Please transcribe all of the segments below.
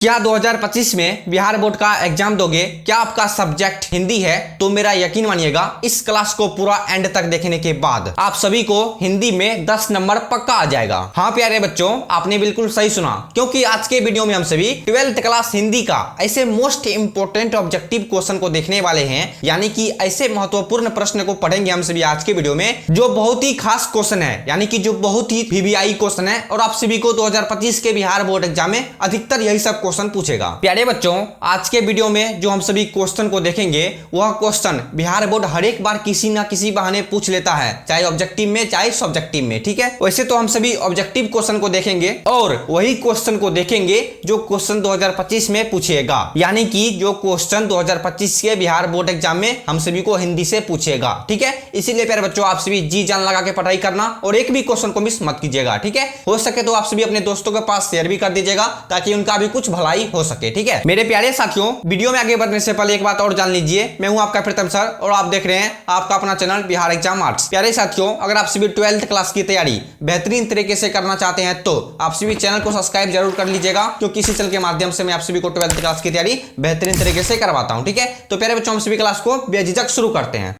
क्या 2025 में बिहार बोर्ड का एग्जाम दोगे? क्या आपका सब्जेक्ट हिंदी है? तो मेरा यकीन मानिएगा, इस क्लास को पूरा एंड तक देखने के बाद आप सभी को हिंदी में 10 नंबर पक्का आ जाएगा। हाँ प्यारे बच्चों, आपने बिल्कुल सही सुना, क्योंकि आज के वीडियो में हम सभी 12th क्लास हिंदी का ऐसे मोस्ट इंपोर्टेंट ऑब्जेक्टिव क्वेश्चन को देखने वाले हैं। यानी कि ऐसे महत्वपूर्ण प्रश्न को पढ़ेंगे हम सभी आज के वीडियो में, जो बहुत ही खास क्वेश्चन है, यानी कि जो बहुत ही वीवीआई क्वेश्चन है और आप सभी को 2025 के बिहार बोर्ड एग्जाम में अधिकतर यही सब क्वेश्चन पूछेगा। प्यारे बच्चों, आज के वीडियो में जो हम सभी क्वेश्चन को देखेंगे, वह क्वेश्चन बिहार बोर्ड हर एक बार किसी ना किसी बहाने पूछ लेता है, चाहे ऑब्जेक्टिव में चाहे सब्जेक्टिव में। ठीक है, वैसे तो हम सभी ऑब्जेक्टिव क्वेश्चन को देखेंगे और वही क्वेश्चन को देखेंगे जो क्वेश्चन 2025 में पूछेगा, यानी कि जो क्वेश्चन 2025 के बिहार बोर्ड एग्जाम में हम सभी को हिंदी से पूछेगा। ठीक है, इसीलिए प्यारे बच्चों, आप सभी जी जान लगा के पढ़ाई करना और एक भी क्वेश्चन को मिस मत कीजिएगा। ठीक है, हो सके तो आप सभी अपने दोस्तों के पास शेयर भी कर दीजिएगा, ताकि उनका भी कुछ भलाई हो सके। ठीक है मेरे प्यारे साथियों, वीडियो में आगे बढ़ने से पहले एक बात और जान लीजिए, मैं हूं आपका प्रीतम सर और आप देख रहे हैं आपका अपना चैनल बिहार एग्जाम आर्ट्स। प्यारे साथियों, अगर आप सभी 12th क्लास की तैयारी बेहतरीन तरीके से करना चाहते हैं तो आप सभी चैनल को सब्सक्राइब जरूर कर लीजिएगा, क्योंकि इसी चैनल के माध्यम से मैं आप सभी को 12th क्लास की तैयारी बेहतरीन तरीके से करवाता हूं। ठीक है, तो प्यारे बच्चों, हम सभी क्लास को बेझिझक शुरू करते हैं।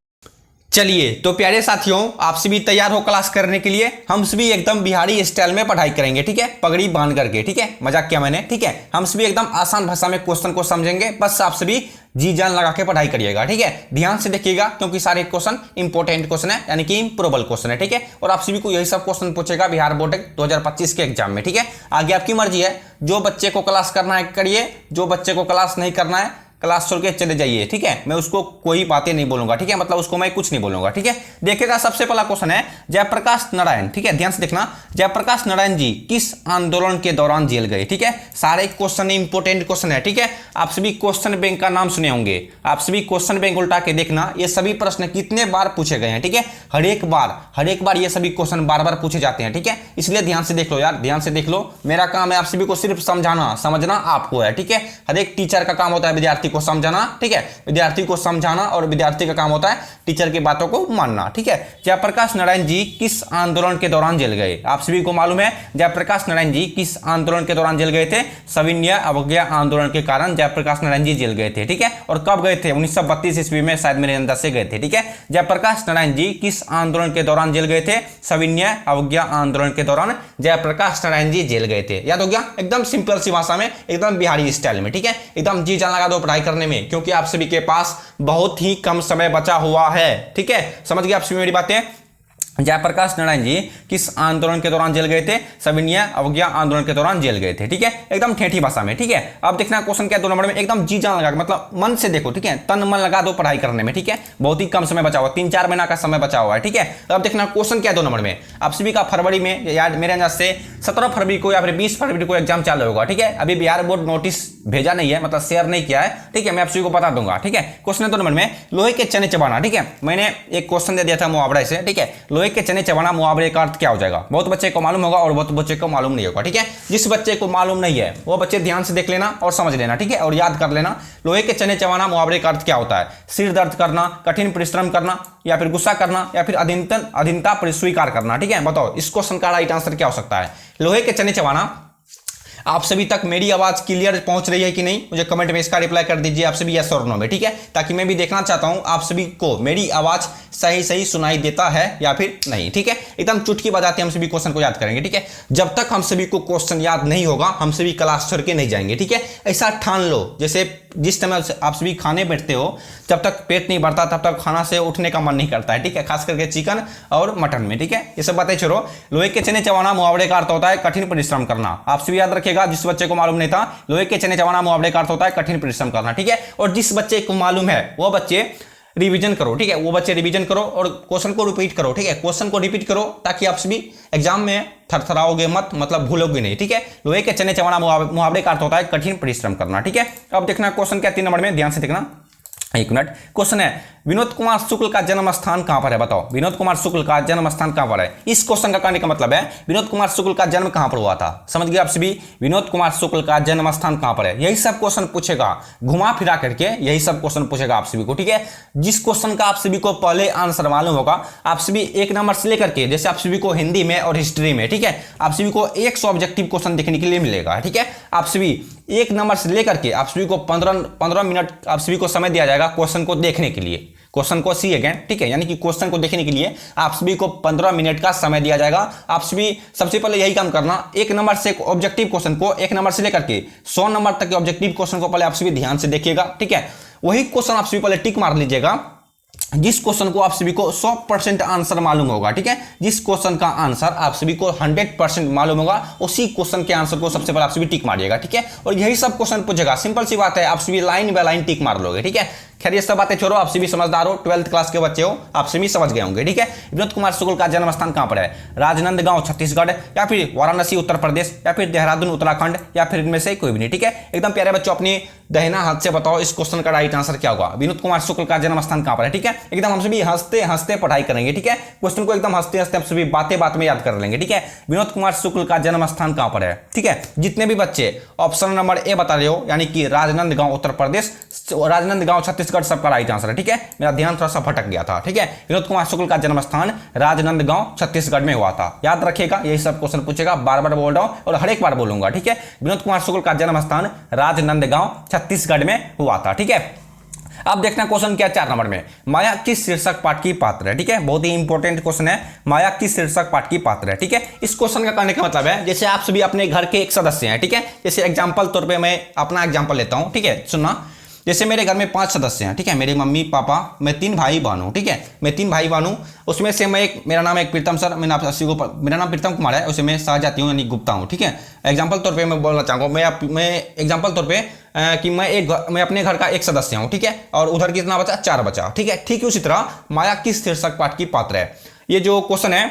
चलिए तो प्यारे साथियों, आप सभी तैयार हो क्लास करने के लिए? हम सभी एकदम बिहारी स्टाइल में पढ़ाई करेंगे। ठीक है, पगड़ी बांध करके। ठीक है, मजाक किया मैंने। ठीक है, हम सभी एकदम आसान भाषा में क्वेश्चन को समझेंगे, बस आप सभी जी जान लगा के पढ़ाई करिएगा। ठीक है, ध्यान से देखिएगा, क्योंकि सारे क्वेश्चन इंपॉर्टेंट क्वेश्चन है, यानी कि इंप्रोबेबल क्वेश्चन है। ठीक है, और आप सभी को यही सब क्वेश्चन पूछेगा बिहार बोर्ड 2025 के एग्जाम में। ठीक है, आगे आपकी मर्जी है, जो बच्चे को क्लास करना है करिए, जो बच्चे को क्लास नहीं करना है क्लास छोड़ के चले जाइए। ठीक है, मैं उसको कोई बातें नहीं बोलूंगा। ठीक है, मतलब उसको मैं कुछ नहीं बोलूंगा। ठीक है, देखिएगा, सबसे पहला क्वेश्चन है जयप्रकाश नारायण। ठीक है, ध्यान से देखना, जयप्रकाश नारायण जी किस आंदोलन के दौरान जेल गए? ठीक है, सारे क्वेश्चन इंपोर्टेंट क्वेश्चन है। ठीक है, आप सभी क्वेश्चन बैंक का नाम सुने होंगे, आप सभी क्वेश्चन बैंक उल्टा के देखना, ये सभी प्रश्न कितने बार पूछे गए हैं। ठीक है, हर एक बार ये सभी क्वेश्चन बार बार पूछे जाते हैं। ठीक है, इसलिए ध्यान से देख लो यार, ध्यान से देख लो। मेरा काम है आप सभी को सिर्फ समझाना, समझना आपको है। ठीक है, हर एक टीचर का काम होता है विद्यार्थी को समझाना। ठीक है, विद्यार्थी को समझाना, और विद्यार्थी का काम होता है टीचर की बातों को मानना। ठीक है, जयप्रकाश नारायण जी किस आंदोलन के दौरान जेल गए? आप सभी को मालूम है जयप्रकाश नारायण जी किस आंदोलन के दौरान जेल गए थे? सविनय अवज्ञा आंदोलन के कारण जयप्रकाश नारायण जी जेल गए थे। ठीक है, और कब गए थे? 1932 ईस्वी में, शायद मेरे अंदाज से गए थे। ठीक है, जयप्रकाश नारायण जी किस आंदोलन के दौरान जेल गए थे? सविनय अवज्ञा आंदोलन के दौरान जयप्रकाश नारायण जी जेल गए थे। याद हो गया? एकदम सिंपल सी भाषा में, एकदम बिहारी स्टाइल में। ठीक है, एकदम जी जान लगा दो पढ़ाई करने में, क्योंकि आप सभी के पास बहुत ही कम समय बचा हुआ है। ठीक है, समझ गए आप सभी मेरी बातें? जयप्रकाश नारायण जी किस आंदोलन के दौरान जेल गए थे? सविनय अवज्ञा आंदोलन के दौरान जेल गए थे। ठीक है, एकदम ठेठी भाषा में। ठीक है, अब देखना क्वेश्चन क्या 2 नंबर में, एकदम जी जान लगा, मतलब मन से देखो। ठीक है, तन मन लगा दो पढ़ाई करने में। ठीक है, बहुत ही कम समय बचा हुआ, 3-4 महीना का समय बचा हुआ है। ठीक है, तो अब देखना क्वेश्चन क्या 2 नंबर में, आप सभी का फरवरी में, यार मेरे अंदाज से 17 फरवरी को या फिर 20 फरवरी को एग्जाम चालू होगा। ठीक है, अभी बिहार बोर्ड नोटिस भेजा नहीं है, मतलब शेयर नहीं किया है। ठीक है, मैं आप सभी को बता दूंगा। ठीक है, क्वेश्चन 2 नंबर में, लोहे के चने चबाना। ठीक है, मैंने एक क्वेश्चन दे दिया था मुहावरे से। ठीक है, लोहे के चने चबाना मुहावरे का अर्थ क्या हो जाएगा? बहुत बच्चे को मालूम होगा और बहुत बच्चे को मालूम नहीं होगा। ठीक है, जिस बच्चे को मालूम नहीं है वो बच्चे ध्यान से देख लेना और समझ लेना। ठीक है, और याद कर लेना, लोहे के चने चबाना मुहावरे का अर्थ क्या होता है? सिर दर्द करना, कठिन परिश्रम करना, या फिर गुस्सा करना, या फिर अधीनता पर स्वीकार करना। ठीक है, बताओ इस क्वेश्चन का राइट आंसर क्या हो सकता है? लोहे के चने चबाना। आप सभी तक मेरी आवाज क्लियर पहुंच रही है कि नहीं? मुझे कमेंट में इसका रिप्लाई कर दीजिए आप सभी, यस और नो में। ठीक है, ताकि मैं भी देखना चाहता हूं आप सभी को मेरी आवाज सही सुनाई देता है या फिर नहीं। ठीक है, एकदम चुटकी बजाते हम सभी क्वेश्चन को याद करेंगे। ठीक है, जब तक हम सभी को क्वेश्चन याद नहीं होगा हम सभी क्लास छोड़ के नहीं जाएंगे। ठीक है, ऐसा ठान लो, जैसे जिस समय आप सभी खाने बैठते हो, जब तक पेट नहीं भरता तब तक खाना से उठने का मन नहीं करता है। ठीक है, खास करके चिकन और मटन में। ठीक है, ये सब बातें छोड़ो। लोहे के चने चबाना मुहावरे का अर्थ होता है कठिन परिश्रम करना। आप सभी याद रखिएगा, जिस बच्चे को मालूम नहीं था, लोहे के चने चबाना मुहावरे का अर्थ होता है कठिन परिश्रम करना। ठीक है, और जिस बच्चे को मालूम है वो बच्चे रिवीजन करो। ठीक है, वो बच्चे रिवीजन करो और क्वेश्चन को रिपीट करो। ठीक है, क्वेश्चन को रिपीट करो ताकि आप सभी एग्जाम में थरथराओगे मत, मतलब भूलोगे नहीं। ठीक है, लोहे के चने चबाना मुहावरे का अर्थ होता है कठिन परिश्रम करना। ठीक है, अब देखना क्वेश्चन क्या 3 नंबर में, ध्यान से देखना। 1 मिनट, क्वेश्चन है विनोद कुमार शुक्ल का जन्म स्थान कहां पर है? बताओ विनोद कुमार शुक्ल का जन्म स्थान कहां पर है? इस क्वेश्चन का कहने का मतलब है विनोद कुमार शुक्ल का जन्म कहां पर हुआ था। समझ गए आप सभी? विनोद कुमार शुक्ल का जन्म स्थान कहां पर है? यही सब क्वेश्चन पूछेगा, घुमा फिरा करके यही सब क्वेश्चन पूछेगा आप सभी को। ठीक है, जिस क्वेश्चन का आप सभी को पहले आंसर मालूम होगा, आप सभी 1 नंबर से लेकर के, जैसे आप सभी को हिंदी में और हिस्ट्री में, ठीक है, आप सभी को 100 ऑब्जेक्टिव क्वेश्चन देखने के लिए मिलेगा। ठीक है, आप सभी 1 नंबर से लेकर के आप सभी को 15 मिनट आप सभी को समय दिया जाएगा क्वेश्चन को देखने के लिए, क्वेश्चन को सी अगेन, ठीक है। यानी कि क्वेश्चन को देखने के लिए आप सभी को 15 मिनट का समय दिया जाएगा। आप सभी सबसे पहले यही काम करना, 1 नंबर से ऑब्जेक्टिव क्वेश्चन को 1 नंबर से लेकर के 100 नंबर तक के ऑब्जेक्टिव क्वेश्चन को पहले आप सभी ध्यान से देखिएगा, ठीक है। वही क्वेश्चन आप सभी पहले टिक मार लीजिएगा जिस क्वेश्चन को आप सभी को 100% आंसर मालूम होगा, ठीक है। जिस क्वेश्चन का आंसर आप सभी को 100% मालूम होगा उसी क्वेश्चन के आंसर को सबसे पहले आप सभी टिक मारिएगा, ठीक है। और यही सब क्वेश्चन पूछेगा, सिंपल सी बात है, आप सभी लाइन बाय लाइन टिक मार लोगे, ठीक है। खैर ये सब बातें छोड़ो, आप सभी समझदार हो, 12th क्लास के बच्चे हो, आप सभी समझ गए होंगे, ठीक है। विनोद कुमार शुक्ल का जन्म स्थान कहां पर है? राजनांदगांव छत्तीसगढ़, या फिर वाराणसी उत्तर प्रदेश, या फिर देहरादून उत्तराखंड, या फिर इनमें से कोई भी नहीं, ठीक है। एकदम प्यारे बच्चों, अपनी दाहिना हाथ से बताओ इस क्वेश्चन का राइट आंसर क्या होगा। विनोद कुमार शुक्ल का जन्म स्थान कहां पर है, ठीक है। एकदम हम सभी हंसते हंसते पढ़ाई करेंगे, ठीक है। क्वेश्चन को एकदम हंसते हंसते हम सभी बातें बात में याद कर लेंगे, ठीक है। विनोद कुमार शुक्ल का जन्म स्थान कहां पर है, ठीक है। जितने भी बच्चे ऑप्शन नंबर ए बता रहे हो, यानी कि राजनांदगांव उत्तर प्रदेश, राजनांदगांव छत्तीसगढ़, सबका राइट आंसर है, ठीक है। मेरा ध्यान थोड़ा सा भटक गया था, ठीक है। विनोद कुमार शुक्ल का जन्म स्थान राजनांदगांव छत्तीसगढ़ में हुआ था, याद रखिएगा। यही सब क्वेश्चन पूछेगा, बार बार बोल रहा हूं और हर एक बार बोलूंगा, ठीक है। विनोद कुमार शुक्ल का जन्म स्थान राजनांदगांव छत्तीसगढ़ में हुआ था, ठीक है। अब देखना क्वेश्चन क्या 4 नंबर में, माया किस शीर्षक पाठ की पात्र है, ठीक है। बहुत ही इंपॉर्टेंट क्वेश्चन है, माया किस शीर्षक पाठ की पात्र है, ठीक है। इस क्वेश्चन का करने का मतलब है, जैसे आप सभी अपने घर के एक सदस्य हैं, ठीक है। जैसे एग्जांपल तौर पे मैं अपना एग्जांपल लेता हूं, ठीक है। सुनना, जैसे मेरे घर में 5 सदस्य हैं, ठीक है। मेरे मम्मी पापा, मैं 3 भाई बहन हूं, ठीक है। मैं 3 भाई बहन हूं, उसमें से मैं मेरा नाम एक प्रीतम सर, मैंने आप सभी को, मेरा नाम प्रीतम कुमार है, उसे मैं शाहजाती हूँ यानी गुप्ता हूँ, ठीक है। एग्जाम्पल तौर पे मैं बोलना चाहूँगा, मैं एग्जाम्पल तौर पे कि मैं अपने घर का एक सदस्य हूँ, ठीक है। और उधर कितना बचा? 4 बचा, ठीक है। ठीक उसी तरह माया किस शीर्षक पाठ की पात्र है, ये जो क्वेश्चन है,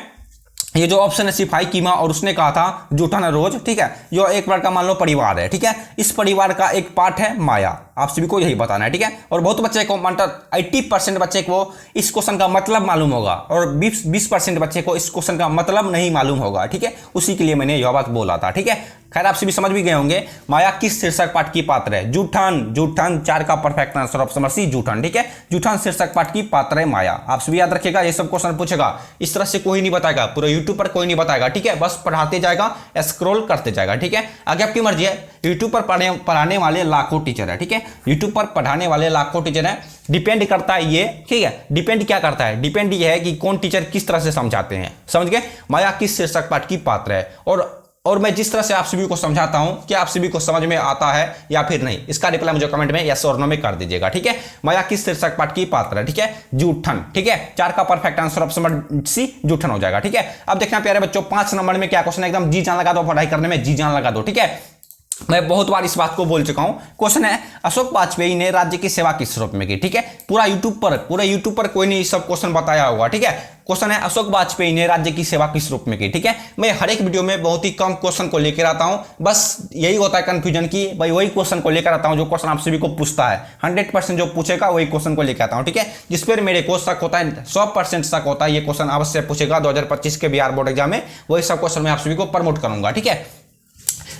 ये जो ऑप्शन है सिपाही की मां, और उसने कहा था जूठन रोज, ठीक है। जो एक बार का मान लो परिवार है, ठीक है। इस परिवार का एक पार्ट है माया, आप सभी को यही बताना है, ठीक है। और बहुत बच्चे को मतलब 80% बच्चे को इस क्वेश्चन का मतलब मालूम होगा, और 20% बच्चे को इस क्वेश्चन का मतलब नहीं मालूम होगा, ठीक है। उसी के लिए मैंने यह बात बोला था, ठीक है। खैर आप सभी समझ भी गए होंगे, माया किस शीर्षक पाठ की पात्र है? जूठन, जूठन 4 का perfect answer option number C जूठन, ठीक है। जूठन शीर्षक पाठ की पात्र है माया। आप सभी याद रखिएगा, ये सब क्वेश्चन पूछेगा, इस तरह से कोई नहीं बताएगा, पूरे यूट्यूब पर कोई नहीं बताएगा, ठीक है। बस पढ़ाते जाएगा, स्क्रॉल करते जाएगा, ठीक है। आगे आपकी मर्जी है, यूट्यूब पर पढ़ाने वाले लाखों टीचर है, ठीक है। यूट्यूब पर पढ़ाने वाले लाखों टीचर है, डिपेंड करता है ये, ठीक है। डिपेंड क्या करता है? डिपेंड ये है कि कौन टीचर किस तरह से समझाते हैं, समझ गए। माया किस शीर्षक पाठ की पात्र है, और मैं जिस तरह से आप सभी को समझाता हूं, क्या आप सभी को समझ में आता है या फिर नहीं, इसका रिप्लाई मुझे कमेंट में यस और नो में कर दीजिएगा, ठीक है। माया किस शीर्षक पाठ की पात्र है, ठीक है। जूठन, ठीक है। 4 का perfect answer option number C जूठन हो जाएगा, ठीक है। अब देखना प्यारे बच्चों, 5 नंबर में क्या क्वेश्चन है, एकदम जी जान लगा दो, पढ़ाई करने में जी जान लगा दो, ठीक है। मैं बहुत बार इस बात को बोल चुका हूं। क्वेश्चन है, अशोक वाजपेयी ने राज्य की सेवा किस रूप में की, ठीक है। पूरे यूट्यूब पर कोई नहीं सब क्वेश्चन बताया होगा, ठीक है। क्वेश्चन है, अशोक वाजपेयी ने राज्य की सेवा किस रूप में की, ठीक है। मैं हर एक वीडियो में बहुत ही कम क्वेश्चन को लेकर आता हूं, बस यही होता है कंफ्यूजन की, भाई वही क्वेश्चन को लेकर आता हूं जो क्वेश्चन आप सभी को पूछता है। 100% जो पूछेगा वही क्वेश्चन को लेकर आता हूं, ठीक है। जिस पर मेरे को शक होता है, 100% शक होता है ये क्वेश्चन अवश्य पूछेगा 2025 के बिहार बोर्ड एग्जाम में, वही सब क्वेश्चन मैं आप सभी को प्रमोट करूंगा, ठीक है।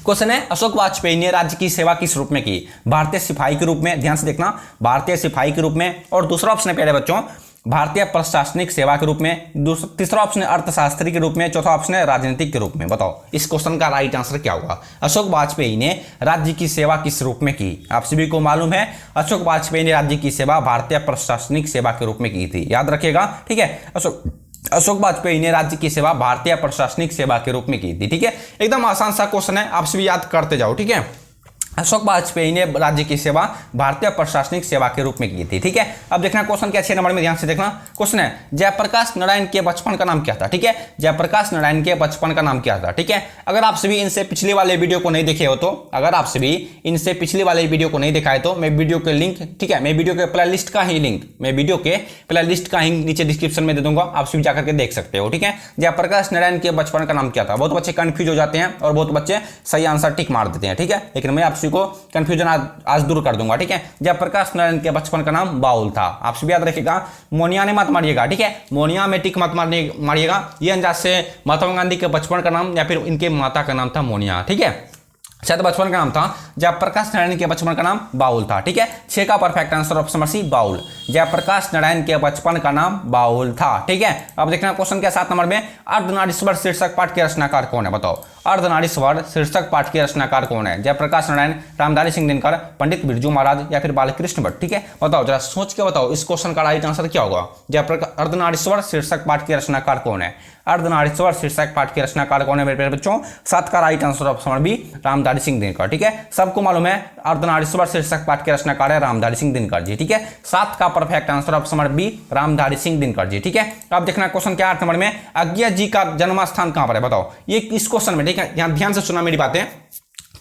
क्वेश्चन है, अशोक वाजपेयी ने राज्य की सेवा किस रूप में की? भारतीय सिपाही के रूप में, ध्यान से देखना, भारतीय सिपाही के रूप में। और दूसरा ऑप्शन है प्यारे बच्चों, भारतीय प्रशासनिक सेवा के रूप में। तीसरा ऑप्शन है अर्थशास्त्री के रूप में। चौथा ऑप्शन है राजनीतिक के रूप में। बताओ इस क्वेश्चन का राइट आंसर क्या होगा? अशोक वाजपेयी ने राज्य की सेवा किस रूप में की? आप सभी को मालूम है, अशोक वाजपेयी ने राज्य की सेवा भारतीय प्रशासनिक सेवा के रूप में की थी, याद रखिएगा, ठीक है। अशोक वाजपेयी ने राज्य की सेवा भारतीय प्रशासनिक सेवा के रूप में की थी, ठीक है। एकदम आसान सा क्वेश्चन है, आप सभी याद करते जाओ, ठीक है। अशोक वाजपेयी ने राज्य की सेवा भारतीय प्रशासनिक सेवा के रूप में की थी, ठीक है। अब देखना क्वेश्चन क्या 6 नंबर में, ध्यान से देखना। क्वेश्चन है, जयप्रकाश नारायण के बचपन का नाम क्या था, ठीक है। जयप्रकाश नारायण के बचपन का नाम क्या था, ठीक है। अगर आप सभी इनसे पिछले वाले वीडियो को नहीं देखे हो तो, अगर आप सभी इनसे पिछले वाले वीडियो को नहीं देखा है तो मैं वीडियो के लिंक, ठीक है, मैं वीडियो के प्ले लिस्ट का ही लिंक, मैं वीडियो के प्ले लिस्ट का ही नीचे डिस्क्रिप्शन में दे दूंगा, आप सभी जाकर के देख सकते हो, ठीक है। जयप्रकाश नारायण के बचपन का नाम क्या था? बहुत बच्चे कंफ्यूज हो जाते हैं और बहुत बच्चे सही आंसर टिक मार देते हैं, ठीक है। लेकिन मैं आप सभी को कंफ्यूजन आज दूर कर दूंगा, ठीक है। जयप्रकाश नारायण के बचपन का नाम बाउल था, आप सभी याद रखिएगा। मोनिया ने मत मारिएगा, ठीक है, मोनिया में टिक मत मारिएगा। ये अंदाज से महात्मा गांधी के बचपन का नाम या फिर इनके माता का नाम था मोनिया, ठीक है। शायद बचपन का नाम था, जयप्रकाश नारायण के बचपन का नाम बाउल था, ठीक है। 6 का perfect answer option number C बाउल। जयप्रकाश नारायण के बचपन का नाम बाउल था, ठीक है। अब देखना क्वेश्चन क्या 7 नंबर में, अर्धनारीश्वर शीर्षक पाठ के रचनाकार कौन है? बताओ अर्धनारीश्वर शीर्षक पाठ के रचनाकार कौन है? जयप्रकाश नारायण, रामधारी सिंह दिनकर, पंडित बिरजू महाराज या फिर बालकृष्ण भट्ट। ठीक है, बताओ जरा सोच के बताओ इस क्वेश्चन का राइट आंसर क्या होगा? जयप्रकाश अर्धनारीश्वर शीर्षक पाठ के रचनाकार कौन है? अर्धनारीश्वर शीर्षक पाठ के रचनाकार कौन है मेरे प्यारे बच्चों? 7 का right answer option B Ramdhari Singh Dinkar. ठीक है, सबको मालूम है अर्धनारीश्वर शीर्षक पाठ के रचनाकार है रामधारी सिंह दिनकर जी। ठीक है, 7 का perfect answer option B Ramdhari Singh Dinkar ji. ठीक है, अब देखना क्वेश्चन क्या 8 नंबर में, अज्ञा जी का जन्म स्थान कहां पर है? बताओ ये इस क्वेश्चन में, ठीक है यहां ध्यान से सुनना मेरी बातें।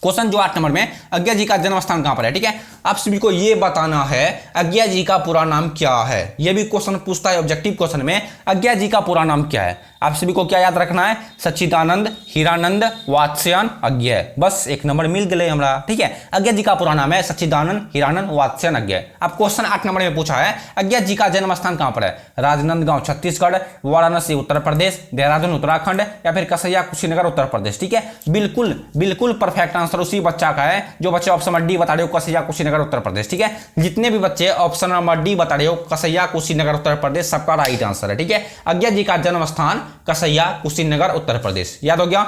क्वेश्चन जो 8 नंबर में, अज्ञा जी का जन्म स्थान कहां पर है? ठीक है, आप सभी को यह बताना है अज्ञा जी का पूरा नाम क्या है। यह भी क्वेश्चन पूछता है ऑब्जेक्टिव क्वेश्चन में, अज्ञा जी का पूरा नाम क्या है? आप सभी को क्या याद रखना है? सच्चिदानंद, हीरानंद, वात्स्ययन, अज्ञेय। बस 1 नंबर मिल गए हमरा। ठीक है, अज्ञा जी का पूरा नाम है सच्चिदानंद, हीरानंद, वात्स्ययन, अज्ञेय। अब क्वेश्चन 8 नंबर में पूछा है अज्ञा जी का जन्म स्थान कहां पर है? राजनांदगांव छत्तीसगढ़, वाराणसी उत्तर प्रदेश, देहरादून उत्तराखंड या फिर कसैया कुशीनगर उत्तर प्रदेश। ठीक है, बिल्कुल बिल्कुल परफेक्ट आंसर उसी बच्चा का है जो बच्चे ऑप्शन नंबर डी बता रहे हो, कसैया कुशीनगर उत्तर प्रदेश। ठीक है, जितने भी बच्चे ऑप्शन नंबर डी बता रहे हो, कसैया कुशीनगर उत्तर प्रदेश, सबका राइट आंसर है। ठीक है, अज्ञा जी का जन्म स्थान कसैया कुशीनगर उत्तर प्रदेश, याद हो गया?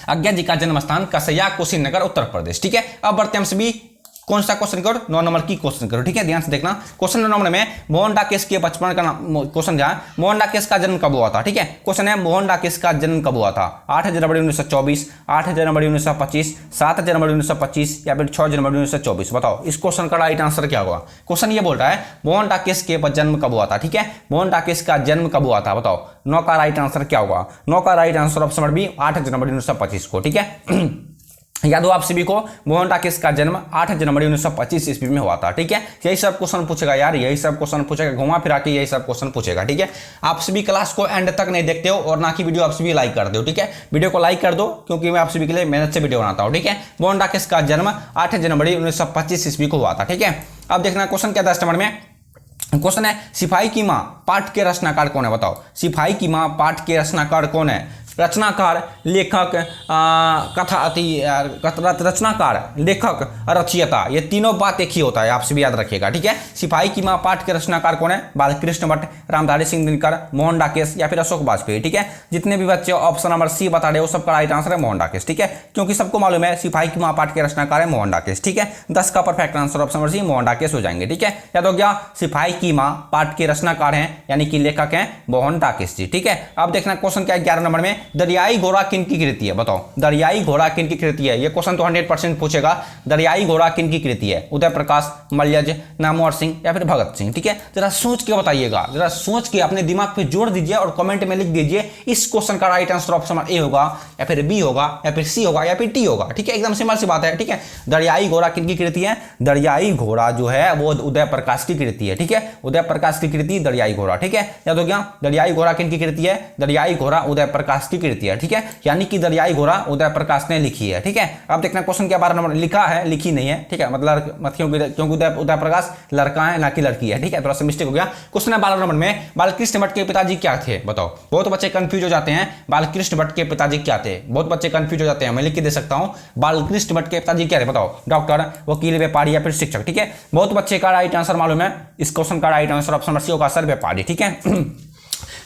अज्ञा जी का जन्म स्थान कसैया कुशीनगर उत्तर प्रदेश। ठीक है, अब बढ़ते हम सभी कौन सा क्वेश्चन करो? 9 नंबर की क्वेश्चन करो। ठीक है, ध्यान से देखना क्वेश्चन 9 नंबर में, मोहन डाकेश के बचपन का क्वेश्चन क्या है? मोहन डाकेश का जन्म कब हुआ था? ठीक है, क्वेश्चन है मोहन डाकेश का जन्म कब हुआ था? 8 जनवरी 1924, 8 जनवरी 1925, 7 जनवरी 1925 या फिर 6 जनवरी 1924। बताओ इस क्वेश्चन का राइट आंसर क्या होगा? क्वेश्चन ये बोल रहा है मोहन डाकेश के जन्म कब हुआ था। ठीक है, मोहन डाकेश का जन्म कब हुआ था? बताओ 9 का राइट आंसर क्या होगा? 9 का right answer option number B 8 जनवरी 1925 को। ठीक है, याद हो आप सभी को मोहन डाकेश का जन्म 8 जनवरी 1925 ईस्वी में हुआ था। ठीक है, यही सब क्वेश्चन पूछेगा यार, यही सब क्वेश्चन पूछेगा, घुमा फिरा के यही सब क्वेश्चन पूछेगा। ठीक है, आप सभी क्लास को एंड तक नहीं देखते हो और ना कि वीडियो आप सभी लाइक कर दो। ठीक है, वीडियो को लाइक कर दो क्योंकि मैं आप सभी के लिए मेहनत से वीडियो बनाता हूँ। ठीक है, मोहन डाकेश का जन्म 8 जनवरी 1925 ईस्वी को हुआ था। ठीक है, अब देखना क्वेश्चन क्या 10 नंबर में, क्वेश्चन है सिपाही की मां पाठ के रचनाकार कौन है? बताओ सिपाही की मां पाठ के रचनाकार कौन है? रचनाकार, लेखक, रचनाकार, लेखक, रचयिता, ये तीनों बात एक ही होता है, आप सभी याद रखिएगा। ठीक है, सिपाही की मां पाठ के रचनाकार कौन है? बालकृष्ण भट्ट, रामधारी सिंह दिनकर, मोहन डाकेश या फिर अशोक वाजपेयी। ठीक है, जितने भी बच्चे ऑप्शन नंबर सी बता रहे हो सबका राइट आंसर है मोहन डाकेश। ठीक है, क्योंकि सबको मालूम है सिपाही की मां पाठ के रचनाकार है मोहन डाकेश। ठीक है, 10 का perfect answer option number C Mohan Rakesh हो जाएंगे। ठीक है, याद हो गया? सिपाही की मां पाठ के रचनाकार हैं यानी कि लेखक हैं मोहन डाकेश जी। ठीक है, अब देखना क्वेश्चन क्या है 11 नंबर में, दरियाई घोड़ा किन की कृति है? बताओ दरियाई घोड़ा किन की कृति है? ये क्वेश्चन तो 100% पूछेगा। दरियाई घोड़ा किन की कृति है? उदय प्रकाश, मलयज, नामवर सिंह या फिर भगत सिंह। ठीक है, जरा सोच के बताइएगा, जरा सोच के अपने दिमाग पे जोड़ दीजिए और कमेंट में लिख दीजिए इस क्वेश्चन का राइट आंसर ऑप्शन ए होगा या फिर बी होगा या फिर सी होगा या फिर टी होगा। ठीक है, एकदम सिंपल सी बात है। ठीक है, दरियाई घोड़ा किन की कृति है? दरियाई घोड़ा जो है वो उदय प्रकाश की कृति है। ठीक है, उदय प्रकाश की कृति दरियाई घोड़ा। ठीक है, याद हो गया? दरियाई घोड़ा किन की कृति है? दरियाई घोड़ा उदय प्रकाश की कृति है। ठीक है, यानी कि दरियाई घोड़ा उदय प्रकाश ने लिखी है। ठीक है, अब देखना क्वेश्चन क्या 12 नंबर, लिखा है लिखी नहीं है। ठीक है, मतलब क्योंकि उदय प्रकाश लड़का है ना कि लड़की है। ठीक है, थोड़ा सा मिस्टेक हो गया। क्वेश्चन है 12 नंबर में, बालकृष्ण भट्ट के पिताजी क्या थे? बताओ, बहुत बच्चे कंफ्यूज हो जाते हैं बालकृष्ण भट्ट के पिताजी क्या थे, बहुत बच्चे कंफ्यूज हो जाते हैं, मैं लिख के दे सकता हूं बालकृष्ण भट्ट के पिताजी क्या थे? बताओ डॉक्टर, वकील, व्यापारी या फिर शिक्षक। ठीक है, बहुत बच्चे का राइट आंसर मालूम है, इस क्वेश्चन का right answer option number C होगा सर व्यापारी। ठीक है,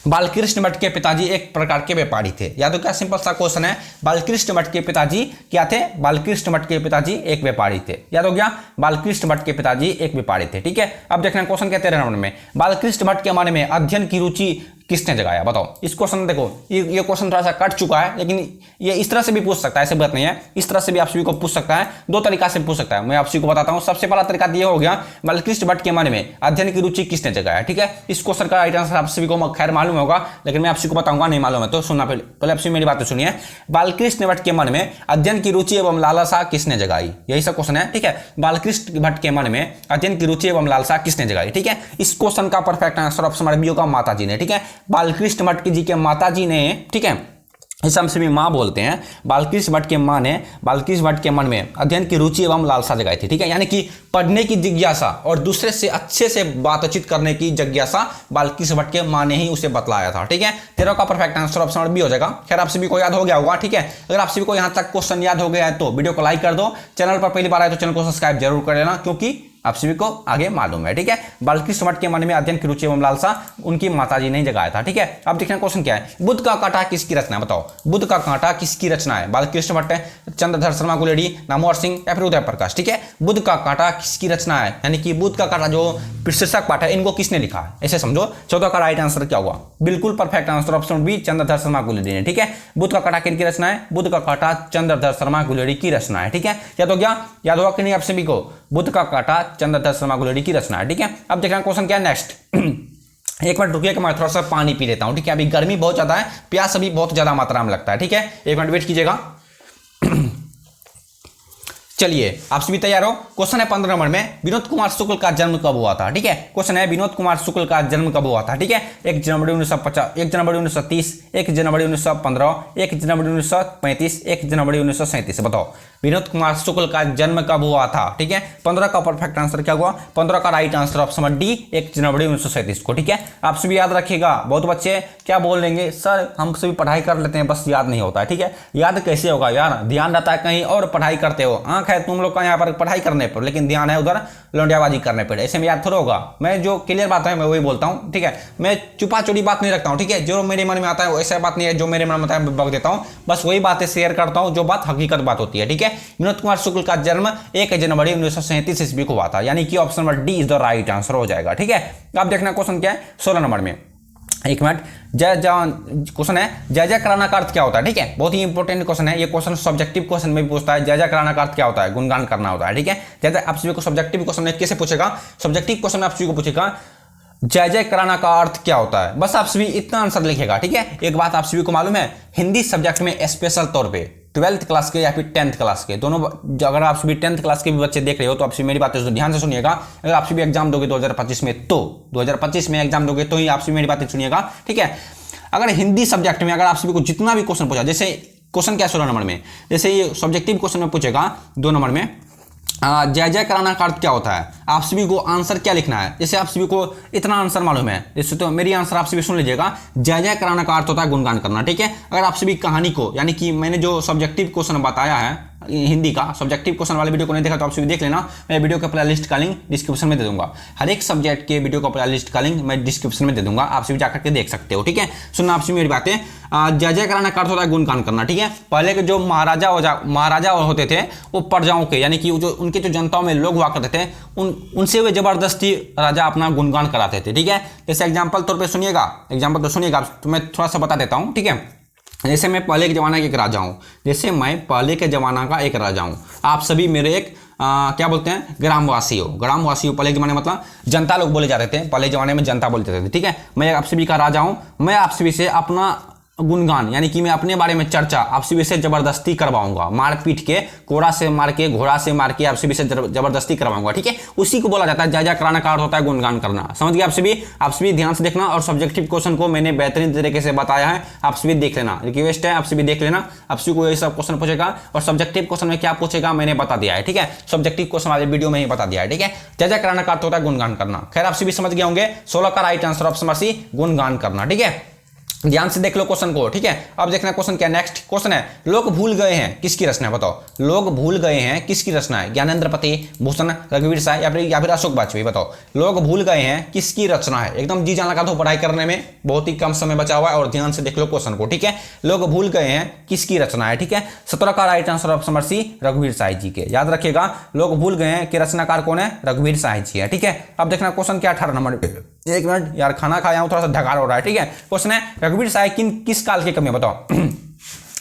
बालकृष्ण भट्ट के पिताजी एक प्रकार के व्यापारी थे। याद हो क्या? सिंपल सा क्वेश्चन है, बालकृष्ण भट्ट के पिताजी क्या थे? बालकृष्ण भट्ट के पिताजी एक व्यापारी थे। याद हो गया? बालकृष्ण भट्ट के पिताजी एक व्यापारी थे। ठीक है, अब देखना क्वेश्चन क्या 13 नंबर में, बालकृष्ण भट्ट के माने में अध्ययन की रुचि किसने जगाया? बताओ इस क्वेश्चन देखो, ये क्वेश्चन थोड़ा सा कट चुका है लेकिन ये इस तरह से भी पूछ सकता है, ऐसे बात नहीं है, इस तरह से भी आप सभी को पूछ सकता है, दो तरीका से पूछ सकता है। मैं आप सभी को बताता हूं। सबसे पहला तरीका ये हो गया, बालकृष्ण भट्ट के मन में अध्ययन की रुचि किसने जगाया? ठीक है, इस क्वेश्चन का राइट आंसर आप सभी को खैर मालूम होगा लेकिन मैं आप सभी को बताऊंगा, नहीं मालूम है तो सुनना पहले आप सभी मेरी बात सुनिए। बालकृष्ण भट्ट के मन में अध्ययन की रुचि एवं लालसा किसने जगाई? यही सब क्वेश्चन है। ठीक है, बालकृष्ण भट्ट के मन में अध्ययन की रुचि एवं लालसा किसने जगाई? ठीक है, इस क्वेश्चन का परफेक्ट आंसर ऑप्शन बी होगा माता जी ने। ठीक है, बालकृष्ण भट्ट जी के माता जी ने, ठीक है, इसे हम सभी माँ बोलते हैं, बालकृष्ण भट्ट के माँ ने बालकृष्ण भट्ट के मन में अध्ययन की रुचि एवं लालसा जगाई थी। ठीक है, यानी कि पढ़ने की जिज्ञासा और दूसरे से अच्छे से बातचीत करने की जिज्ञासा बालकृष्ण भट्ट के माँ ने ही उसे बतलाया था। ठीक है, 13 का परफेक्ट आंसर ऑप्शन बी हो जाएगा। खैर आप सभी को याद हो गया होगा। ठीक है, अगर आप सभी को यहाँ तक क्वेश्चन याद हो गया है तो वीडियो को लाइक कर दो, चैनल पर पहली बार आए तो चैनल को सब्सक्राइब जरूर कर लेना, क्योंकि आप सभी को आगे मालूम है, ठीक है। बालकृष्ण भट्ट के मन में अध्ययन की रुचि एवं लालसा उनकी माताजी ने जगाया था, ठीक है। अब देखना क्वेश्चन क्या है, बुद्ध का कांटा किसकी रचना है, बताओ। बुद्ध का कांटा किसकी रचना है, बालकृष्ण भट्ट, चंद्रधर शर्मा गुलेरी, नामवर सिंह या फिर उदय प्रकाश, ठीक है। बुद्ध का कांटा किसकी रचना है, यानी कि बुद्ध का कांटा जो शीर्षक पाठ है इनको किसने लिखा है, ऐसे समझो। 14 का राइट आंसर क्या हुआ, बिल्कुल perfect answer option B, Chandradhar Sharma Guleri ने, ठीक है। बुद्ध का कांटा किनकी रचना है, बुद्ध का कांटा चंद्रधर शर्मा गुलेरी की रचना है, ठीक है। याद हो गया, याद होगा कि नहीं आप सभी को, बुद्ध का कांटा चंद्रधर शर्मा गुलेरी की रचना है, ठीक है। अब देखना क्वेश्चन क्या है नेक्स्ट। एक मिनट रुकिए कि मैं थोड़ा सा पानी पी लेता हूं, ठीक है। अभी गर्मी बहुत ज्यादा है, प्यास अभी बहुत ज्यादा मात्रा में लगता है, ठीक है। एक मिनट वेट कीजिएगा। चलिए आप सभी तैयार हो। क्वेश्चन है 15 नंबर में, विनोद कुमार शुक्ल का जन्म कब हुआ था, ठीक है। क्वेश्चन है विनोद कुमार शुक्ल का जन्म कब हुआ था, ठीक है। 1 जनवरी 1950, 1 जनवरी 1930, 1 जनवरी 1915, 1 जनवरी 1935, 1 जनवरी 1937, बताओ विनोद कुमार शुक्ल का जन्म कब हुआ था, ठीक है। 15 का परफेक्ट आंसर क्या हुआ, 15 का राइट आंसर ऑप्शन डी, 1 जनवरी 1937 को, ठीक है। आप सभी याद रखिएगा। बहुत बच्चे क्या बोल देंगे, सर हम सभी पढ़ाई कर लेते हैं बस याद नहीं होता है, ठीक है। याद कैसे होगा यार, ध्यान रहता है कहीं और पढ़ाई करते हो, आंख है तुम लोग का यहाँ पर पढ़ाई करने पर, लेकिन ध्यान है उधर लौंडियाबाजी करने पर, ऐसे में याद थोड़ा होगा। मैं जो क्लियर बात है मैं वही बोलता हूँ, ठीक है। मैं चुपा चोरी बात नहीं रखता हूँ, ठीक है। जो मेरे मन में आता है ऐसा बात नहीं है, जो मेरे मन में आता है बक देता हूँ, बस वही बातें शेयर करता हूँ जो बात हकीकत बात होती है, ठीक है। विनोद कुमार शुक्ल का जन्म 1 जनवरी 1937 ईस्वी को हुआ था, यानी कि option number D is the right answer हो जाएगा, ठीक है। अब देखना क्वेश्चन क्या है 16 नंबर में। एक मिनट, जय जवान क्वेश्चन है, जय जय कराना का अर्थ क्या होता है, ठीक है। बहुत ही इंपॉर्टेंट क्वेश्चन है ये। क्वेश्चन सब्जेक्टिव क्वेश्चन में भी पूछता है, जय जय कराना का अर्थ क्या होता है, गुणगान करना होता है, ठीक है। जैसे आप सभी को सब्जेक्टिव क्वेश्चन में कैसे पूछेगा, सब्जेक्टिव क्वेश्चन में आप सभी को पूछेगा जय जय कराना का अर्थ क्या होता है, बस आप सभी इतना आंसर लिखेगा, ठीक है। एक बात आप सभी को मालूम है, हिंदी सब्जेक्ट में स्पेशल तौर पे 12th क्लास के या फिर 10th क्लास के दोनों, अगर आप सभी 10th क्लास के भी बच्चे देख रहे हो तो आप सभी मेरी बातें ध्यान से सुनिएगा। अगर आप सभी एग्जाम दोगे 2025 में, तो 2025 में एग्जाम दोगे तो ही आप सभी मेरी बातें सुनिएगा, ठीक है। अगर हिंदी सब्जेक्ट में अगर आप सभी को जितना भी क्वेश्चन पूछा, जैसे क्वेश्चन क्या 16 नंबर में, जैसे ये सब्जेक्टिव क्वेश्चन में पूछेगा 2 नंबर में, जय जय कराना का अर्थ क्या होता है, आप सभी को आंसर क्या लिखना है। जैसे आप सभी को इतना आंसर मालूम है, जैसे तो मेरी आंसर आप सभी सुन लीजिएगा, जय जय कराना का अर्थ होता है गुणगान करना, ठीक है। अगर आप सभी कहानी को, यानी कि मैंने जो सब्जेक्टिव क्वेश्चन बताया है हिंदी का, सब्जेक्टिव क्वेश्चन वाले वीडियो को नहीं देखा तो आप सभी देख लेना, मैं वीडियो का प्ले लिस्ट का लिंक डिस्क्रिप्शन में दे दूंगा। हर एक सब्जेक्ट के वीडियो का प्ले लिस्ट का लिंक मैं डिस्क्रिप्शन में दे दूंगा, आप सभी जाकर के देख सकते हो, ठीक है। सुनना आप सभी मेरी बातें, जय जय कराना का अर्थ होता है गुणगान करना, ठीक है। पहले के जो महाराजा होते थे वो प्रजाओं के, यानी कि जो उनके जो जनताओं में लोग हुआ करते थे उनसे वे जबरदस्ती राजा अपना गुणगान कराते थे, ठीक है। जैसे एग्जाम्पल तौर पर सुनिएगा, एग्जाम्पल तो सुनिएगा, तो मैं थोड़ा सा बता देता हूँ, ठीक है। जैसे मैं पहले के जमाना का एक राजा हूँ, जैसे मैं पहले के जमाना का एक राजा हूँ, आप सभी मेरे एक क्या बोलते हैं, ग्रामवासी हो। ग्रामवासी हो पहले के जमाने में मतलब जनता लोग बोले जाते थे, पहले जमाने में जनता बोलते थे, ठीक है। मैं आप सभी का राजा हूँ, मैं आप सभी से अपना गुणगान, यानी कि मैं अपने बारे में चर्चा आप सभी से जबरदस्ती करवाऊंगा, मार पीट के, कोड़ा से मार के, घोड़ा से मार के आप सभी से जबरदस्ती करवाऊंगा, ठीक है। उसी को बोला जाता है जय जय कराना का अर्थ होता है गुणगान करना। समझ गए आप सभी ध्यान से देखना, और सब्जेक्टिव क्वेश्चन को मैंने बेहतरीन तरीके से बताया है, आप सभी देख लेना, रिक्वेस्ट है आप सभी देख लेना। आप सभी को ये सब क्वेश्चन पूछेगा, और सब्जेक्टिव क्वेश्चन में क्या पूछेगा मैंने बता दिया है, ठीक है। सब्जेक्टिव क्वेश्चन वाले वीडियो में ही बता दिया है, ठीक है। जय जय कराना का अर्थ होता है गुणगान करना। खैर आप सभी समझ गए होंगे, 16 का राइट आंसर ऑप्शन सी गुणगान करना, ठीक है। ध्यान से देख लो क्वेश्चन को, ठीक है। अब देखना क्वेश्चन क्या, नेक्स्ट क्वेश्चन है, लोग भूल गए हैं किसकी रचना है, बताओ। लोग भूल गए हैं किसकी रचना है, ज्ञानेंद्र पति, भूषण, रघुवीर शाह या फिर अशोक वाजपेयी, बताओ। लोग भूल गए हैं किसकी रचना है, एकदम जी जान लगा दो, पढ़ाई करने में बहुत ही कम समय बचा हुआ है, और ध्यान से देख लो क्वेश्चन को, ठीक है। लोग भूल गए हैं किसकी रचना है, ठीक है। 17 का राइट आंसर ऑप्शन सी रघुवीर शाह जी के। याद रखिएगा, लोग भूल गए हैं कि रचनाकार कौन है, रघुवीर शाह जी है, ठीक है। अब देखना क्वेश्चन क्या 18 नंबर पे, एक मिनट यार खाना खाया हूं, थोड़ा सा ढकार हो रहा है, ठीक है। क्वेश्चन है, रघुवीर शाह किस काल के कवि है, बताओ।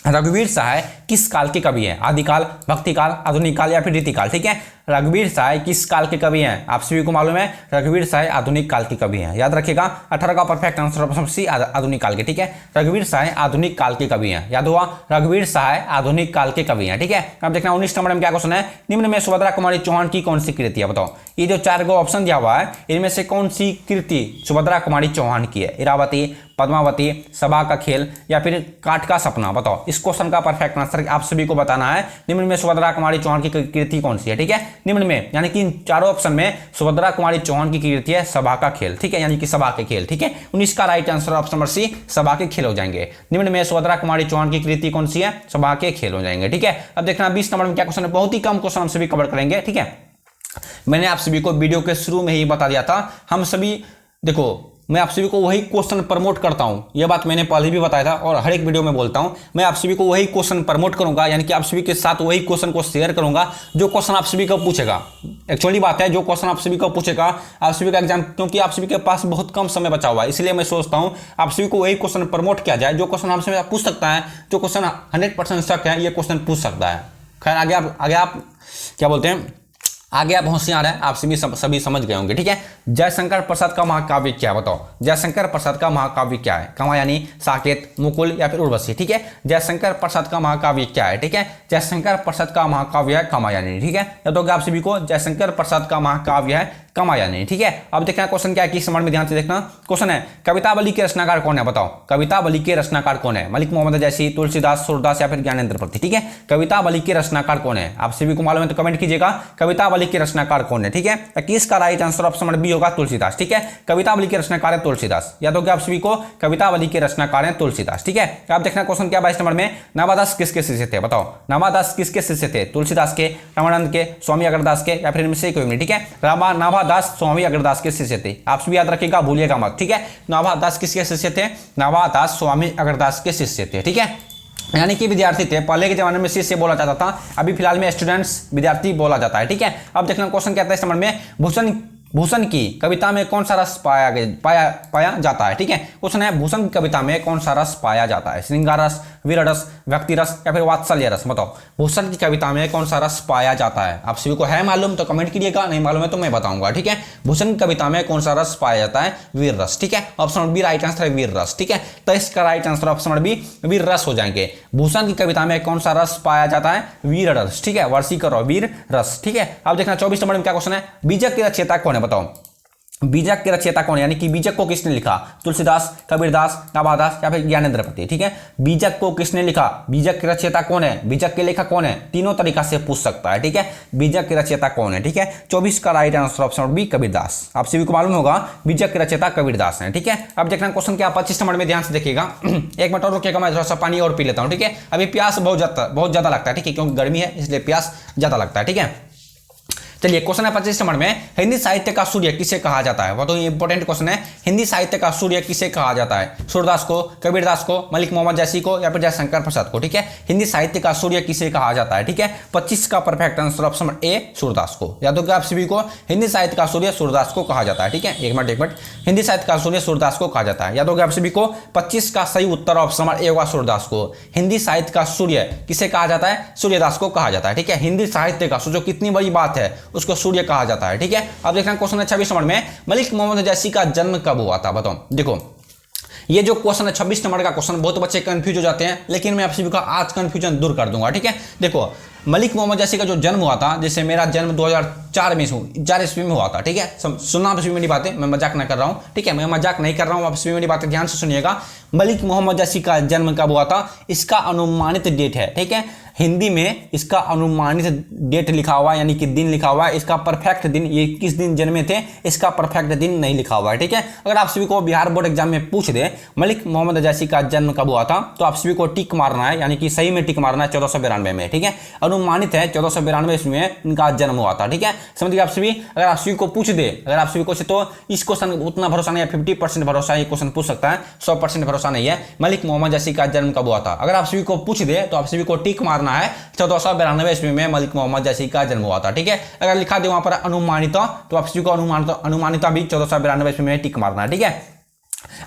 रघुवीर शाह किस काल के कवि है, आदिकाल, भक्तिकाल, आधुनिक काल या फिर रीतिकाल, ठीक है। रघुवीर शाह किस काल के कवि हैं, आप सभी को मालूम है, रघुवीर शाह आधुनिक काल के कवि हैं। याद रखिएगा, 18 का परफेक्ट आंसर ऑप्शन सी आधुनिक काल के, ठीक है। रघुवीर शाह आधुनिक काल के कवि हैं, याद हुआ, रघुवीर शाह आधुनिक काल के कवि हैं, ठीक है। अब देखना 19 नंबर में क्या क्वेश्चन है, निम्न में सुभद्रा कुमारी चौहान की कौन सी कृति है, बताओ। ये जो 4 गो ऑप्शन दिया हुआ है, इनमें से कौन सी कृति सुभद्रा कुमारी चौहान की है, इरावती, पद्मावती, सभा का खेल या फिर काट का सपना, बताओ। इस क्वेश्चन का परफेक्ट आंसर आप सभी को बताना है, निम्न में सुभद्रा कुमारी चौहान की कृति कौन सी है, ठीक है। निम्न में यानी कि इन चारों ऑप्शन में सुभद्रा कुमारी चौहान की कृति है सभा का खेल, ठीक है, यानी कि सभा के खेल, ठीक है। 19 का right answer option number C सभा के खेल हो जाएंगे। निम्न में सुभद्रा कुमारी चौहान की कृति कौन सी है, सभा के खेल हो जाएंगे, ठीक है। अब देखना 20 नंबर में क्या क्वेश्चन है, बहुत ही कम क्वेश्चन हम सभी कवर करेंगे, ठीक है। मैंने आप सभी को वीडियो के शुरू में ही बता दिया था। हम सभी देखो, मैं आप सभी को वही क्वेश्चन प्रमोट करता हूं, यह बात मैंने पहले भी बताया था और हर एक वीडियो में बोलता हूं। मैं आप सभी को वही क्वेश्चन प्रमोट करूंगा, यानी कि आप सभी के साथ वही क्वेश्चन को शेयर करूंगा जो क्वेश्चन आप सभी को पूछेगा। एक्चुअली बात है, जो क्वेश्चन आप सभी को पूछेगा आप सभी का एग्जाम, क्योंकि आप सभी के पास बहुत कम समय बचा हुआ है, इसलिए मैं सोचता हूं आप सभी को वही क्वेश्चन प्रमोट किया जाए जो क्वेश्चन आपसे पूछ सकता है, जो क्वेश्चन 100% शक है, ये क्वेश्चन पूछ सकता है। खैर आगे आप क्या बोलते हैं, आगे आप होशियार हैं, आप सभी समझ गए होंगे। ठीक है, जयशंकर प्रसाद का महाकाव्य क्या है, बताओ। जयशंकर प्रसाद का महाकाव्य क्या है, कामायनी, साकेत, मुकुल या फिर उर्वशी। ठीक है, जयशंकर प्रसाद का महाकाव्य क्या है। ठीक है, जयशंकर प्रसाद का महाकाव्य है कामायनी। ठीक है, याद होगा आप सभी को, जयशंकर प्रसाद का महाकाव्य है कामायनी। ठीक है, अब देखना क्वेश्चन क्या है, किस समझ में ध्यान से देखना। क्वेश्चन है, कवितावली के रचनाकार कौन है, बताओ। कवितावली के रचनाकार कौन है, मलिक मोहम्मद जैसी, तुलसीदास, सूरदास या फिर ज्ञानेंद्र प्रति। ठीक है, कवितावली के रचनाकार कौन है, आप सभी को मालूम है तो कमेंट कीजिएगा, कवितावली के रचनाकार कौन है। ठीक है, 21 का राइट आंसर ऑप्शन बी होगा तुलसीदास। ठीक है, कवितावली के रचनाकार है तुलसीदास। याद होगा आप सभी को, कवितावली के रचनाकार है तुलसीदास। ठीक है, अब देखना क्वेश्चन क्या 22 नंबर में, नाभादास किसके शिष्य थे, बताओ। नाभादास किसके शिष्य थे, तुलसीदास के, रामानंद के, स्वामी अग्रदास के या फिर इनमें से कोई नहीं। ठीक है, नाभादास स्वामी अग्रदास के शिष्य थे, आप सभी याद रखिएगा, भूलिएगा मत। ठीक है, नाभादास किसके शिष्य थे, नाभादास स्वामी अग्रदास के शिष्य थे। ठीक है, यानी कि विद्यार्थी थे, पहले के जमाने में शिष्य बोला जाता था, अभी फिलहाल में स्टूडेंट्स विद्यार्थी बोला जाता है। ठीक है, अब देखना क्वेश्चन क्या था इस नंबर में, भूषण की कविता में कौन सा रस पाया जाता है। ठीक है, क्वेश्चन है, भूषण की कविता में कौन सा रस पाया जाता है, श्रृंगार रस, वीर रस, भक्ति रस या फिर वात्सल्य रस, बताओ। भूषण की कविता में कौन सा रस पाया जाता है, आप सभी को है मालूम तो कमेंट कीजिएगा, नहीं मालूम है तो मैं बताऊंगा। ठीक है, भूषण की कविता में कौन सा रस पाया जाता है, वीर रस। ठीक है, ऑप्शन बी राइट आंसर है वीर रस। ठीक है, तो इसका राइट आंसर ऑप्शन बी वीर रस हो जाएंगे। भूषण की कविता में कौन सा रस पाया जाता है, वीर रस। ठीक है, वर्षी करो वीर रस। ठीक है, अब देखना 24 नंबर में क्या क्वेश्चन है, बीजक के रचयिता कौन है, बताओ। बीजक के रचयिता कौन है, यानी कि बीजक को किसने लिखा, तुलसीदास, कबीरदास, नाभादास या फिर ज्ञानेंद्र प्रति। ठीक है, बीजक को किसने लिखा, बीजक के रचयिता कौन है, बीजक के लेखक कौन है, तीनों तरीका से पूछ सकता है। ठीक है, बीजक के रचयिता कौन है। ठीक है, 24 का right answer option B Kabirdas. आप सभी को मालूम होगा बीजक के रचयिता कबीरदास है। ठीक है, अब देखना क्वेश्चन क्या 25 नंबर में, ध्यान से देखिएगा। एक मिनट और रुकिएगा, मैं थोड़ा सा पानी और पी लेता हूँ। ठीक है, अभी प्यास बहुत ज्यादा लगता है। ठीक है, क्योंकि गर्मी है इसलिए प्यास ज्यादा लगता है। ठीक है, चलिए क्वेश्चन है 25 नंबर में, हिंदी साहित्य का सूर्य किसे कहा जाता है, बहुत ही इंपॉर्टेंट क्वेश्चन है। हिंदी साहित्य का सूर्य किसे कहा जाता है, सूरदास को, कबीरदास को, मलिक मोहम्मद जैसी को या फिर जयशंकर प्रसाद को। ठीक है, हिंदी साहित्य का सूर्य किसे कहा जाता है। ठीक है, 25 का perfect answer option A Surdas को। याद होगा आप सभी को, हिंदी साहित्य का सूर्य सूरदास को कहा जाता है। ठीक है, एक मिनट, हिंदी साहित्य का सूर्य सूरदास को कहा जाता है। याद होगा आप सभी को, 25 का सही उत्तर ऑप्शन ए होगा सूरदास को। हिंदी साहित्य का सूर्य किसे कहा जाता है, सूर्यदास को कहा जाता है। ठीक है, हिंदी साहित्य का सूर्य, कितनी बड़ी बात है, उसको सूर्य कहा जाता है। ठीक है, अब देखना क्वेश्चन है 26 नंबर में, मलिक मोहम्मद जैसी का जन्म कब हुआ था, बताओ। देखो ये जो क्वेश्चन है 26 नंबर का क्वेश्चन, बहुत बच्चे कंफ्यूज हो जाते हैं, लेकिन मैं आप सभी का आज कंफ्यूजन दूर कर दूंगा। ठीक है, देखो मलिक मोहम्मद जैसी का जो जन्म हुआ था, जैसे मेरा जन्म 2004 में 4 ईस्वी में हुआ था। ठीक है, सुनना आप सभी मेरी बातें, मैं मजाक ना कर रहा हूँ। ठीक है, मैं मजाक नहीं कर रहा हूँ, आप सभी मेरी बातें ध्यान से सुनिएगा। मलिक मोहम्मद जैसी का जन्म कब हुआ था, इसका अनुमानित डेट है। ठीक है, हिंदी में इसका अनुमानित डेट लिखा हुआ है, यानी कि दिन लिखा हुआ है। इसका परफेक्ट दिन, ये किस दिन जन्मे थे, इसका परफेक्ट दिन नहीं लिखा हुआ है। ठीक है, अगर आप सभी को बिहार बोर्ड एग्जाम में पूछ दे मलिक मोहम्मद जैसी का जन्म कब हुआ था, तो आप सभी को टिक मारना है, यानी कि सही में टिक मारना है 1492 में। ठीक है, अनुमानित है 1492 में इनका जन्म हुआ था। ठीक है, समझिए आप सभी, अगर आप सभी को पूछ दे, अगर आप सभी को तो इस क्वेश्चन उतना भरोसा नहीं है, 50% भरोसा है, ये क्वेश्चन पूछ सकता है, 100% भरोसा नहीं है। मलिक मोहम्मद जैसी का जन्म कब हुआ था, अगर आप सभी को पूछ दे तो आप सभी को टिक मारना है 1492 ईस्वी में मलिक मोहम्मद जैसी का जन्म हुआ था। ठीक है, अगर लिखा दे वहां पर अनुमानिता, तो आप सभी को अनुमानिता भी 1492 ईस्वी में टिक मारना है। ठीक है,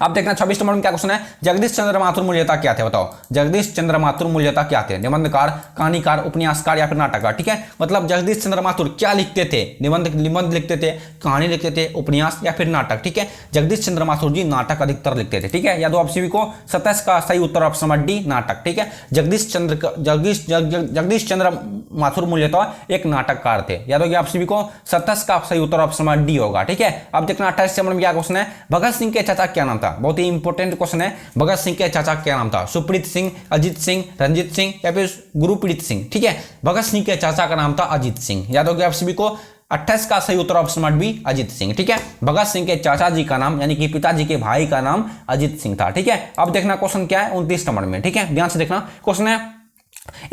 अब देखना 26 नंबर में क्या क्वेश्चन है, जगदीश चंद्र माथुर मूल्यता क्या थे, बताओ। जगदीश चंद्र माथुर मूल्यता क्या थे, निबंधकार, कहानीकार, उपन्यासकार या फिर नाटककार। ठीक है, मतलब जगदीश चंद्र माथुर क्या लिखते थे, निबंध लिखते थे, कहानी लिखते थे, उपन्यास या फिर नाटक। ठीक है, जगदीश चंद्र माथुर जी नाटक अधिकतर लिखते थे। ठीक है, या तो आप सभी को 27 का सही उत्तर ऑप्शन डी नाटक। ठीक है, जगदीश चंद्र माथुर मूल्यता एक नाटककार थे। या तो आप सभी को 27 का सही उत्तर ऑप्शन डी होगा। ठीक है, अब देखना 28 नंबर में क्या क्वेश्चन है, भगत सिंह के चाचा क्या नाम था, बहुत ही इंपॉर्टेंट क्वेश्चन है। भगत सिंह के चाचा क्या नाम था, सुप्रीत सिंह, अजीत सिंह, रंजीत सिंह या फिर गुरुप्रीत सिंह। ठीक है, भगत सिंह के चाचा का नाम था अजीत सिंह। याद होगा आप सभी को, 28 का सही उत्तर ऑप्शन बी अजीत सिंह। ठीक है, भगत सिंह के चाचा जी का नाम, यानी कि पिताजी के भाई का नाम अजीत सिंह था। ठीक है, अब देखना क्वेश्चन क्या है 29 नंबर में। ठीक है, ध्यान से देखना क्वेश्चन है,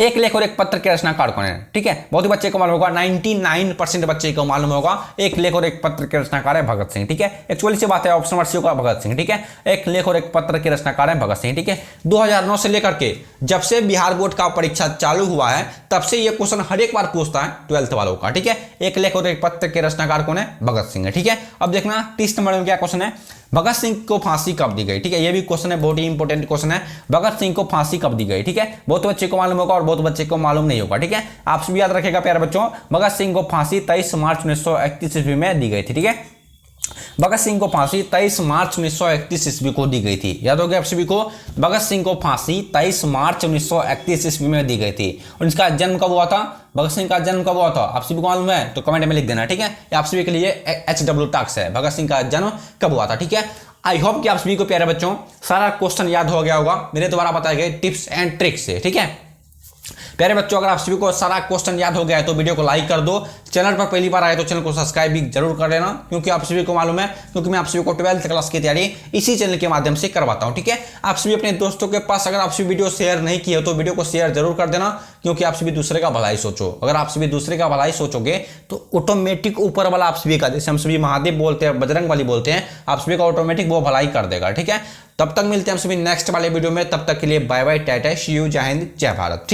एक लेख और एक पत्र के रचनाकार कौन है? ठीक है, बहुत ही बच्चे को मालूम होगा, 99% बच्चे को मालूम होगा एक लेख और एक पत्र के रचनाकार है भगत सिंह। ठीक है, एक्चुअली से बात है, ऑप्शन नंबर सी होगा भगत सिंह। ठीक है, एक लेख और एक पत्र के रचनाकार है भगत सिंह। ठीक है, 2009 से लेकर के जब से बिहार बोर्ड का परीक्षा चालू हुआ है तब से ये क्वेश्चन हर एक बार पूछता है 12th वालों का। ठीक है, एक लेख और एक पत्र के रचनाकार कौन है? भगत सिंह है। ठीक है, अब देखना 30 नंबर में क्या क्वेश्चन है, भगत सिंह को फांसी कब दी गई? ठीक है, ये भी क्वेश्चन है, बहुत ही इंपॉर्टेंट क्वेश्चन है, भगत सिंह को फांसी कब दी गई? ठीक है, बहुत बच्चे को मालूम होगा और बहुत बच्चे को मालूम नहीं होगा। ठीक है, आप भी याद रखेगा प्यारे बच्चों, भगत सिंह को फांसी 23 मार्च 1931 ईस्वी में दी गई थी। ठीक है, भगत सिंह को फांसी 23 मार्च 1931 ईस्वी को दी गई थी। याद हो गया आप सभी को, भगत सिंह को फांसी 23 मार्च 1931 ईस्वी में दी गई थी। और इसका जन्म कब हुआ था? भगत सिंह का जन्म कब हुआ था? आप सभी को मालूम है तो कमेंट में लिख देना। ठीक है, आप सभी के लिए HW टास्क है, भगत सिंह का जन्म कब हुआ था। ठीक है, आई होप कि आप सभी को प्यारे बच्चों सारा क्वेश्चन याद हो गया होगा मेरे द्वारा बताए गए टिप्स एंड ट्रिक्स से। ठीक है प्यारे बच्चों, अगर आप सभी को सारा क्वेश्चन याद हो गया है तो वीडियो को लाइक कर दो, चैनल पर पहली बार आए तो चैनल को सब्सक्राइब भी जरूर कर लेना, क्योंकि आप सभी को मालूम है, क्योंकि मैं आप सभी को 12th क्लास की तैयारी इसी चैनल के माध्यम से करवाता हूं। ठीक है, आप सभी अपने दोस्तों के पास अगर आप सभी वीडियो शेयर नहीं किए तो वीडियो को शेयर जरूर कर देना, क्योंकि आप सभी दूसरे का भलाई सोचो। अगर आप सभी दूसरे का भलाई सोचोगे तो ऑटोमेटिक ऊपर वाला आप सभी का, जैसे हम सभी महादेव बोलते हैं, बजरंग वाली बोलते हैं, आप सभी का ऑटोमेटिक वो भलाई कर देगा। ठीक है, तब तक मिलते हैं हम सभी नेक्स्ट वाले वीडियो में, तब तक के लिए bye bye, tata, see you, जय हिंद, जय भारत। ठीक।